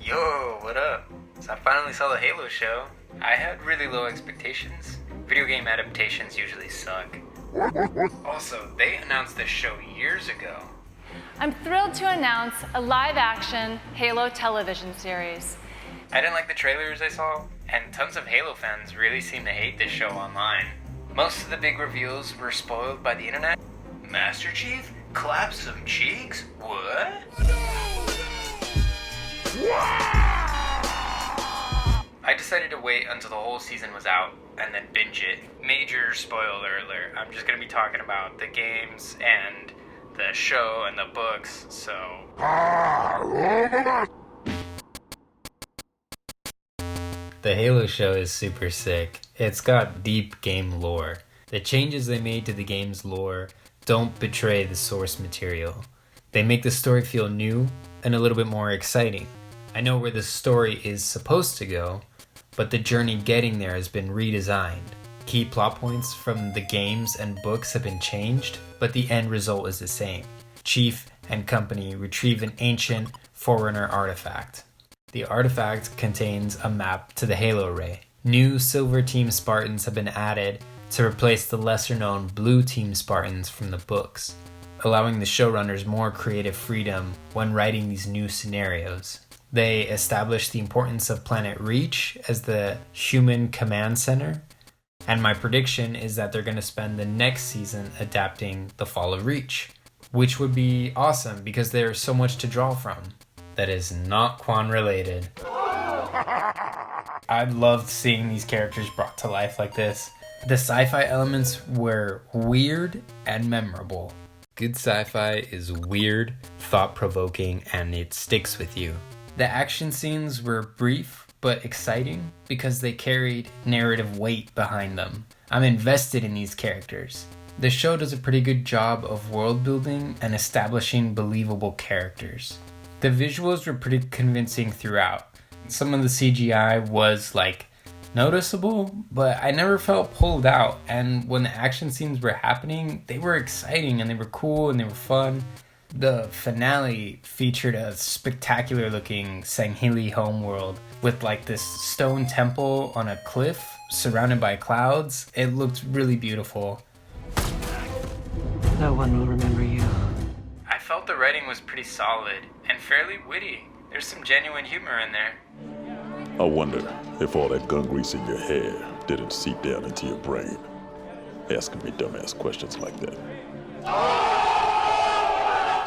Yo, what up? So I finally saw the Halo show. I had really low expectations. Video game adaptations usually suck. Also, they announced this show years ago. I'm thrilled to announce a live-action Halo television series. I didn't like the trailers I saw, and tons of Halo fans really seem to hate this show online. Most of the big reveals were spoiled by the internet. Master Chief? Clap some cheeks? What? I decided to wait until the whole season was out and then binge it. Major spoiler alert. I'm just going to be talking about the games and the show and the books, so... The Halo show is super sick. It's got deep game lore. The changes they made to the game's lore don't betray the source material. They make the story feel new and a little bit more exciting. I know where the story is supposed to go, but the journey getting there has been redesigned. Key plot points from the games and books have been changed, but the end result is the same. Chief and company retrieve an ancient Forerunner artifact. The artifact contains a map to the Halo Ray. New Silver Team Spartans have been added to replace the lesser-known Blue Team Spartans from the books, allowing the showrunners more creative freedom when writing these new scenarios. They established the importance of Planet Reach as the human command center, and my prediction is that they're going to spend the next season adapting the Fall of Reach, which would be awesome because there's so much to draw from. That is not Quan related. I loved seeing these characters brought to life like this. The sci-fi elements were weird and memorable. Good sci-fi is weird, thought-provoking, and it sticks with you. The action scenes were brief but exciting because they carried narrative weight behind them. I'm invested in these characters. The show does a pretty good job of world building and establishing believable characters. The visuals were pretty convincing throughout. Some of the CGI was noticeable, but I never felt pulled out, and when the action scenes were happening, they were exciting and they were cool and they were fun. The finale featured a spectacular looking Sanghili homeworld with this stone temple on a cliff surrounded by clouds. It looked really beautiful. No one will remember you. I felt the writing was pretty solid and fairly witty. There's some genuine humor in there. I wonder if all that gun grease in your hair didn't seep down into your brain, asking me dumbass questions like that.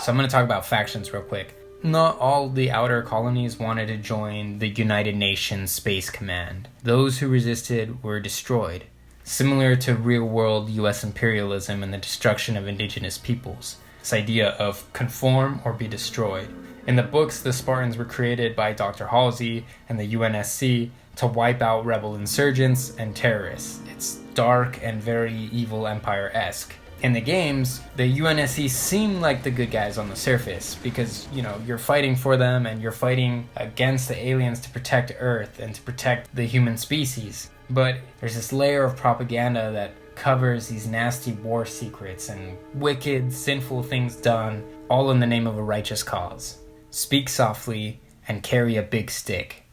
So I'm going to talk about factions real quick. Not all the outer colonies wanted to join the United Nations Space Command. Those who resisted were destroyed, similar to real-world US imperialism and the destruction of indigenous peoples. This idea of conform or be destroyed. In the books, the Spartans were created by Dr. Halsey and the UNSC to wipe out rebel insurgents and terrorists. It's dark and very evil Empire-esque. In the games, the UNSC seem like the good guys on the surface because, you're fighting for them and you're fighting against the aliens to protect Earth and to protect the human species. But there's this layer of propaganda that covers these nasty war secrets and wicked, sinful things done, all in the name of a righteous cause. Speak softly and carry a big stick.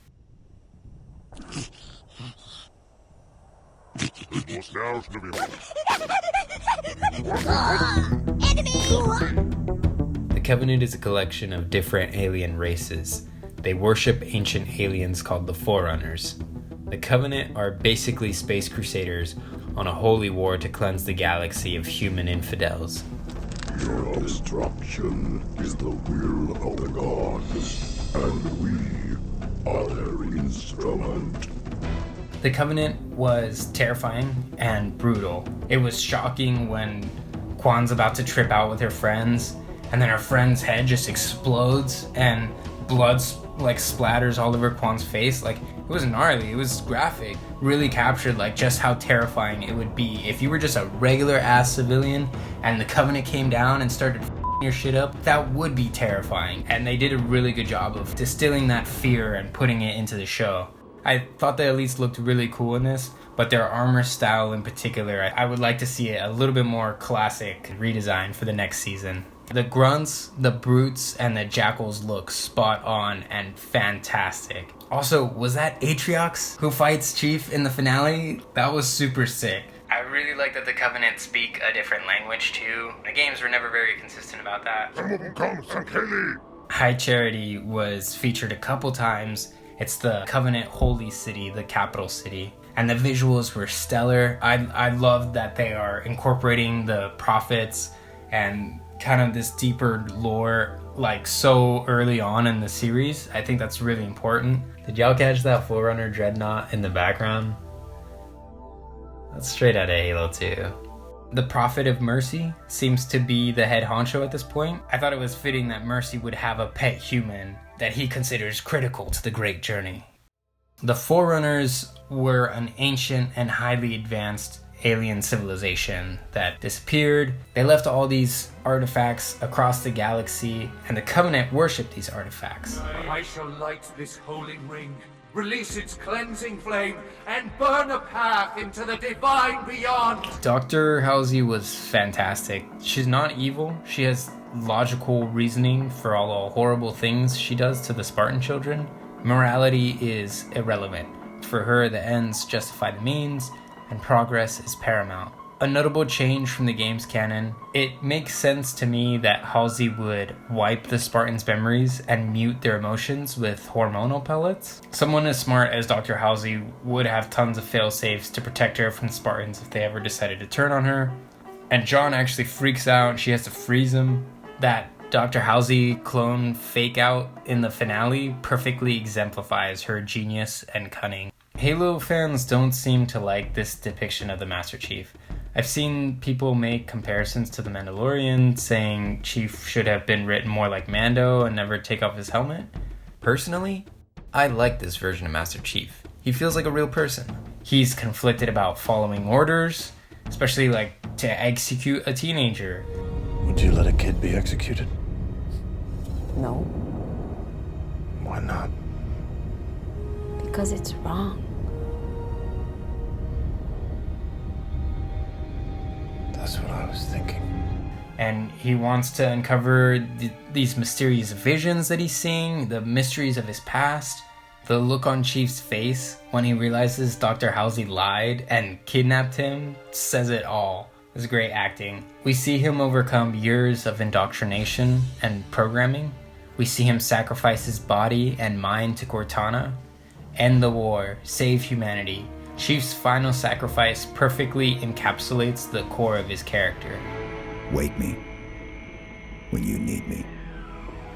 The Covenant is a collection of different alien races. They worship ancient aliens called the Forerunners. The Covenant are basically space crusaders on a holy war to cleanse the galaxy of human infidels. Your destruction is the will of the gods, and we are their instrument. The Covenant was terrifying and brutal. It was shocking when Quan's about to trip out with her friends, and then her friend's head just explodes, and blood splatters all over Quan's face. It was gnarly, it was graphic. Really captured just how terrifying it would be if you were just a regular ass civilian and the Covenant came down and started your shit up. That would be terrifying, and they did a really good job of distilling that fear and putting it into the show. I thought they at least looked really cool in this, but their armor style in particular, I would like to see it a little bit more classic redesign for the next season. The grunts, the brutes, and the jackals look spot on and fantastic. Also, was that Atriox who fights Chief in the finale? That was super sick. I really like that the Covenant speak a different language too. The games were never very consistent about that. High Charity was featured a couple times. It's the Covenant Holy City, the capital city. And the visuals were stellar. I love that they are incorporating the prophets and kind of this deeper lore like so early on in the series. I think that's really important. Did y'all catch that Forerunner Dreadnought in the background? That's straight out of Halo 2. The Prophet of Mercy seems to be the head honcho at this point. I thought it was fitting that Mercy would have a pet human that he considers critical to the great journey. The Forerunners were an ancient and highly advanced alien civilization that disappeared. They left all these artifacts across the galaxy, and the Covenant worshipped these artifacts. I shall light this holy ring, release its cleansing flame, and burn a path into the divine beyond. Dr. Halsey was fantastic. She's not evil. She has logical reasoning for all the horrible things she does to the Spartan children. Morality is irrelevant. For her, the ends justify the means, and progress is paramount. A notable change from the game's canon, it makes sense to me that Halsey would wipe the Spartans' memories and mute their emotions with hormonal pellets. Someone as smart as Dr. Halsey would have tons of fail-safes to protect her from the Spartans if they ever decided to turn on her. And John actually freaks out, she has to freeze him. That Dr. Halsey clone fake out in the finale perfectly exemplifies her genius and cunning. Halo fans don't seem to like this depiction of the Master Chief. I've seen people make comparisons to The Mandalorian, saying Chief should have been written more like Mando and never take off his helmet. Personally, I like this version of Master Chief. He feels like a real person. He's conflicted about following orders, especially like to execute a teenager. Would you let a kid be executed? No, Why not? because it's wrong. That's what I was thinking. And he wants to uncover these mysterious visions that he's seeing, the mysteries of his past. The look on Chief's face when he realizes Dr. Halsey lied and kidnapped him says it all. It's great acting. We see him overcome years of indoctrination and programming. We see him sacrifice his body and mind to Cortana. End the war, save humanity. Chief's final sacrifice perfectly encapsulates the core of his character. Wake me when you need me.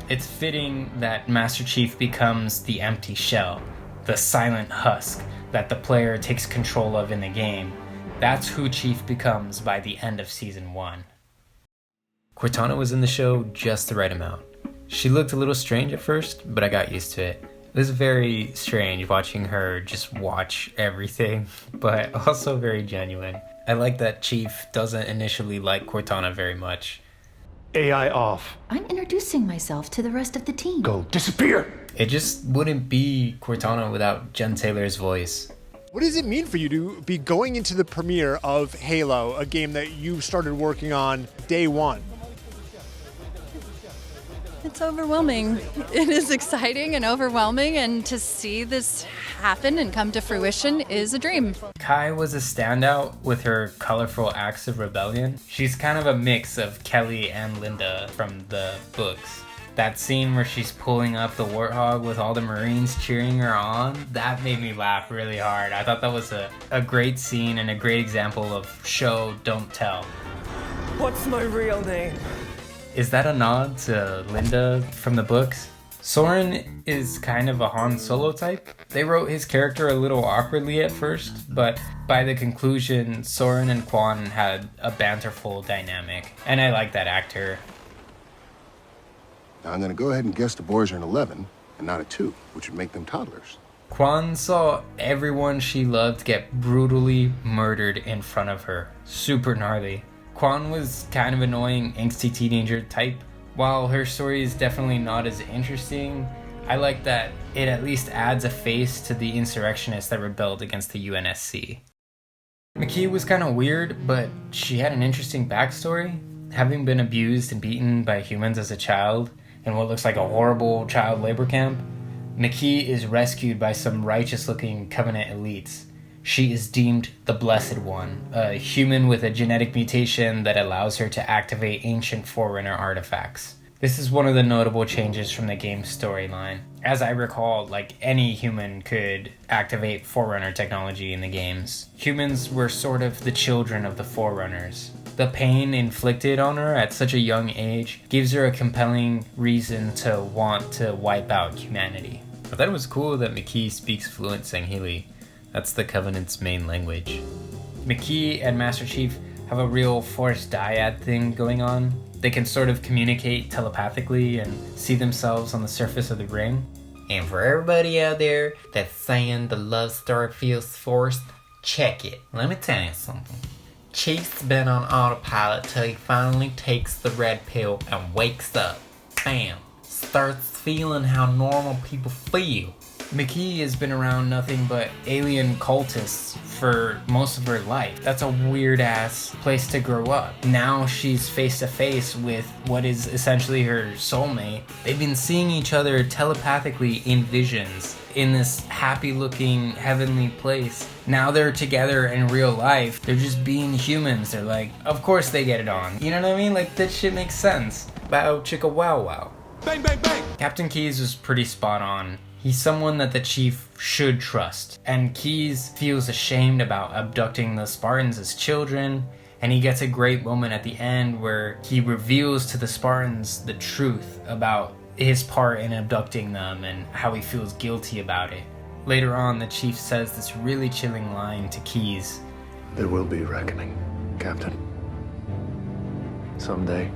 It's fitting that Master Chief becomes the empty shell, the silent husk that the player takes control of in the game. That's who Chief becomes by the end of Season 1. Cortana was in the show just the right amount. She looked a little strange at first, but I got used to it. It was very strange watching her just watch everything, but also very genuine. I like that Chief doesn't initially like Cortana very much. AI off. I'm introducing myself to the rest of the team. Go disappear. It just wouldn't be Cortana without Jen Taylor's voice. What does it mean for you to be going into the premiere of Halo, a game that you started working on day one? It's overwhelming. It is exciting and overwhelming, and to see this happen and come to fruition is a dream. Kai was a standout with her colorful acts of rebellion. She's kind of a mix of Kelly and Linda from the books. That scene where she's pulling up the Warthog with all the Marines cheering her on, that made me laugh really hard. I thought that was a great scene and a great example of show, don't tell. What's my real name? Is that a nod to Linda from the books? Soren is kind of a Han Solo type. They wrote his character a little awkwardly at first, but by the conclusion, Soren and Quan had a banterful dynamic, and I like that actor. Now I'm gonna go ahead and guess the boys are an 11 and not a 2, which would make them toddlers. Quan saw everyone she loved get brutally murdered in front of her. Super gnarly. Quan was kind of annoying, angsty teenager type. While her story is definitely not as interesting, I like that it at least adds a face to the insurrectionists that rebelled against the UNSC. Makee was kind of weird, but she had an interesting backstory. Having been abused and beaten by humans as a child in what looks like a horrible child labor camp, Makee is rescued by some righteous-looking Covenant elites. She is deemed the Blessed One, a human with a genetic mutation that allows her to activate ancient Forerunner artifacts. This is one of the notable changes from the game's storyline. As I recall, like, any human could activate Forerunner technology in the games. Humans were sort of the children of the Forerunners. The pain inflicted on her at such a young age gives her a compelling reason to want to wipe out humanity. I thought it was cool that Makee speaks fluent Sangheili. That's the Covenant's main language. Makee and Master Chief have a real Force dyad thing going on. They can sort of communicate telepathically and see themselves on the surface of the ring. And for everybody out there that's saying the love story feels forced, check it. Let me tell you something. Chief's been on autopilot till he finally takes the red pill and wakes up. Bam. Starts feeling how normal people feel. Makee has been around nothing but alien cultists for most of her life. That's a weird-ass place to grow up. Now she's face-to-face with what is essentially her soulmate. They've been seeing each other telepathically in visions in this happy-looking heavenly place. Now they're together in real life. They're just being humans. They're like, of course they get it on. You know what I mean? Like, that shit makes sense. Bow chicka wow wow. Bang bang bang! Captain Keyes was pretty spot on. He's someone that the Chief should trust, and Keyes feels ashamed about abducting the Spartans as children, and he gets a great moment at the end where he reveals to the Spartans the truth about his part in abducting them and how he feels guilty about it. Later on, the Chief says this really chilling line to Keyes. There will be reckoning, Captain. Someday.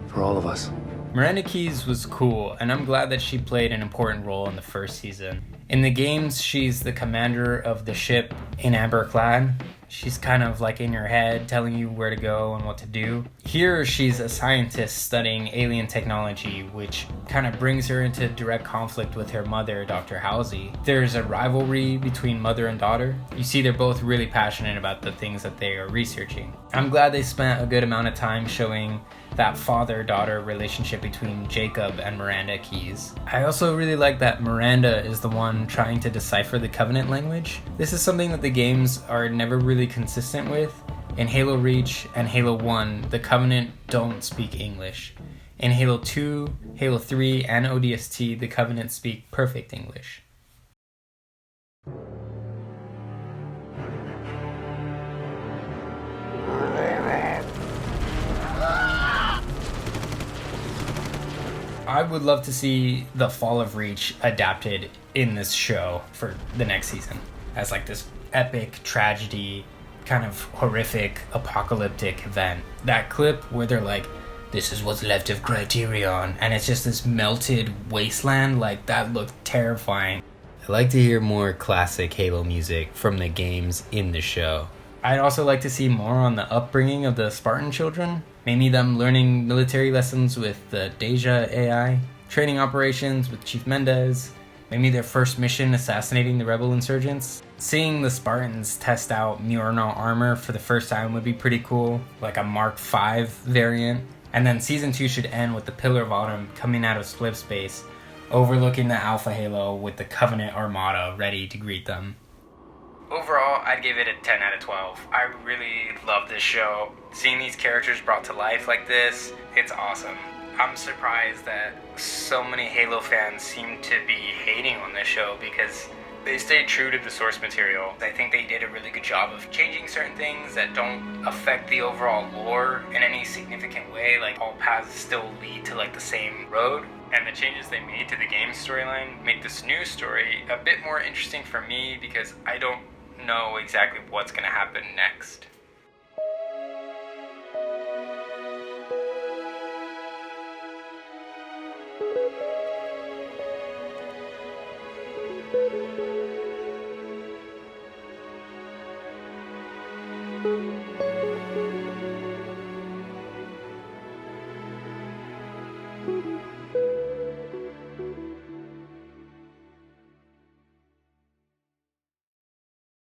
For all of us. Miranda Keyes was cool, and I'm glad that she played an important role in the first season. In the games, she's the commander of the ship in Amberclad. She's kind of like in your head, telling you where to go and what to do. Here, she's a scientist studying alien technology, which kind of brings her into direct conflict with her mother, Dr. Halsey. There's a rivalry between mother and daughter. You see they're both really passionate about the things that they are researching. I'm glad they spent a good amount of time showing that father-daughter relationship between Jacob and Miranda Keyes. I also really like that Miranda is the one trying to decipher the Covenant language. This is something that the games are never really consistent with. In Halo Reach and Halo 1, the Covenant don't speak English. In Halo 2, Halo 3, and ODST, the Covenant speak perfect English. I would love to see the Fall of Reach adapted in this show for the next season as like this epic tragedy, kind of horrific, apocalyptic event. That clip where they're like, this is what's left of Criterion, and it's just this melted wasteland, like that looked terrifying. I'd like to hear more classic Halo music from the games in the show. I'd also like to see more on the upbringing of the Spartan children. Maybe them learning military lessons with the Deja AI, training operations with Chief Mendez, maybe their first mission assassinating the rebel insurgents. Seeing the Spartans test out Murnau armor for the first time would be pretty cool, like a Mark V variant. And then Season 2 should end with the Pillar of Autumn coming out of split space, overlooking the Alpha Halo with the Covenant Armada ready to greet them. Overall, I'd give it a 10 out of 12. I really love this show. Seeing these characters brought to life like this, it's awesome. I'm surprised that so many Halo fans seem to be hating on this show because they stayed true to the source material. I think they did a really good job of changing certain things that don't affect the overall lore in any significant way. Like, all paths still lead to like the same road. And the changes they made to the game's storyline make this new story a bit more interesting for me because I don't know exactly what's going to happen next.